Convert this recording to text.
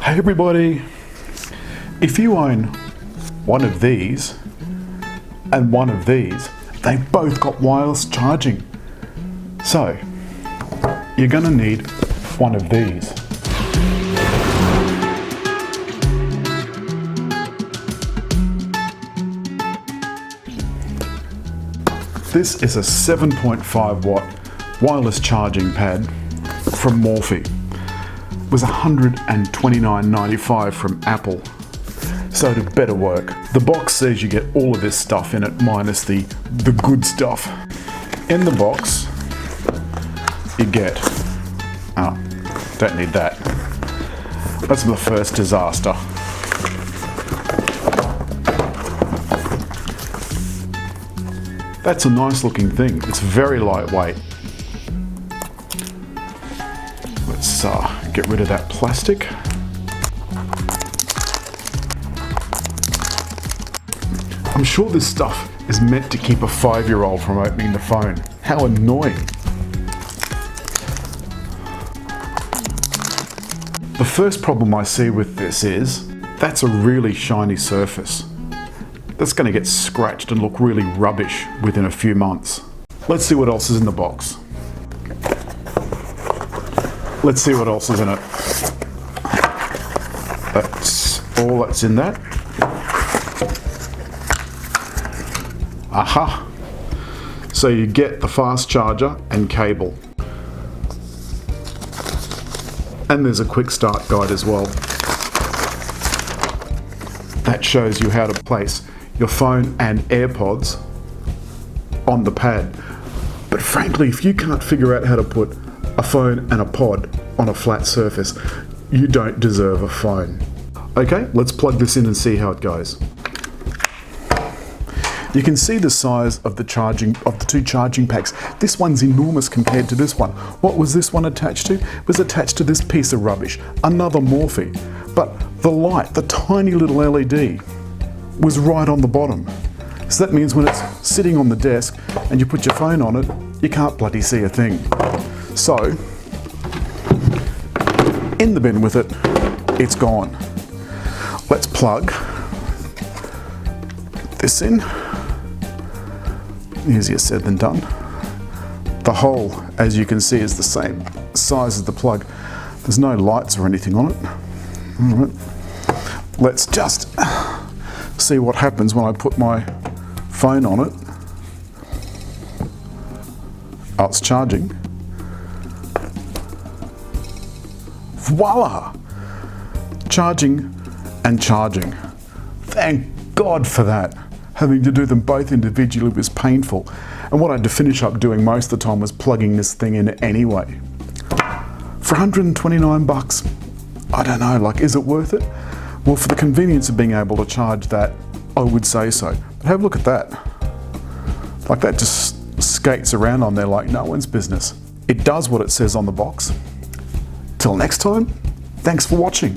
Hey everybody, if you own one of these and one of these, they've both got wireless charging. So, you're going to need one of these. This is a 7.5 watt wireless charging pad from Mophie. It was $129.95 from Apple, so it better work. The box says you get all of this stuff in it minus the good stuff. In the box you get, don't need that. That's the first disaster. That's a nice looking thing. It's very lightweight. Let's get rid of that plastic. I'm sure this stuff is meant to keep a 5-year-old from opening the phone. How annoying. The first problem I see with this is, that's a really shiny surface. That's going to get scratched and look really rubbish within a few months. Let's see what else is in the box. Let's see what else is in it. That's all that's in that. Aha! So you get the fast charger and cable. And there's a quick start guide as well. That shows you how to place your phone and AirPods on the pad. But frankly, if you can't figure out how to put a phone and a pod on a flat surface, you don't deserve a phone. Okay, let's plug this in and see how it goes. You can see the size of the two charging packs. This one's enormous compared to this one. What was this one attached to? It was attached to this piece of rubbish, another Mophie. But the light, the tiny little LED, was right on the bottom. So that means when it's sitting on the desk and you put your phone on it, you can't bloody see a thing. So, in the bin with it, it's gone. Let's plug this in. Easier said than done. The hole, as you can see, is the same size as the plug. There's no lights or anything on it. All right. Let's just see what happens when I put my phone on it. Oh, it's charging. Voila! Charging and charging. Thank God for that. Having to do them both individually was painful. And what I had to finish up doing most of the time was plugging this thing in anyway. For 129 bucks, I don't know, is it worth it? Well, for the convenience of being able to charge that, I would say so. But have a look at that. That just skates around on there like no one's business. It does what it says on the box. Till next time, thanks for watching.